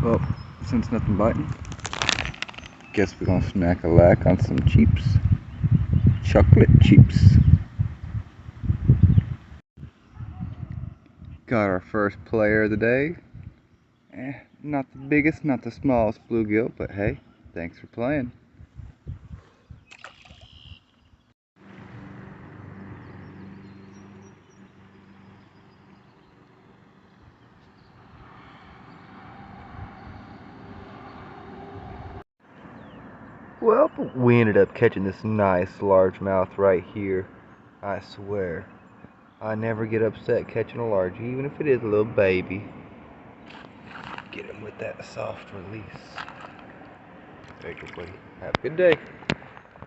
Well, since nothing biting, guess we're gonna snack a lack on some Cheeps. Chocolate Cheeps. Got our first player of the day. Not the biggest, not the smallest bluegill, but hey, thanks for playing. Well, we ended up catching this nice largemouth right here. I swear, I never get upset catching a large, even if it is a little baby. Get him with that soft release. There you go, buddy. Have a good day.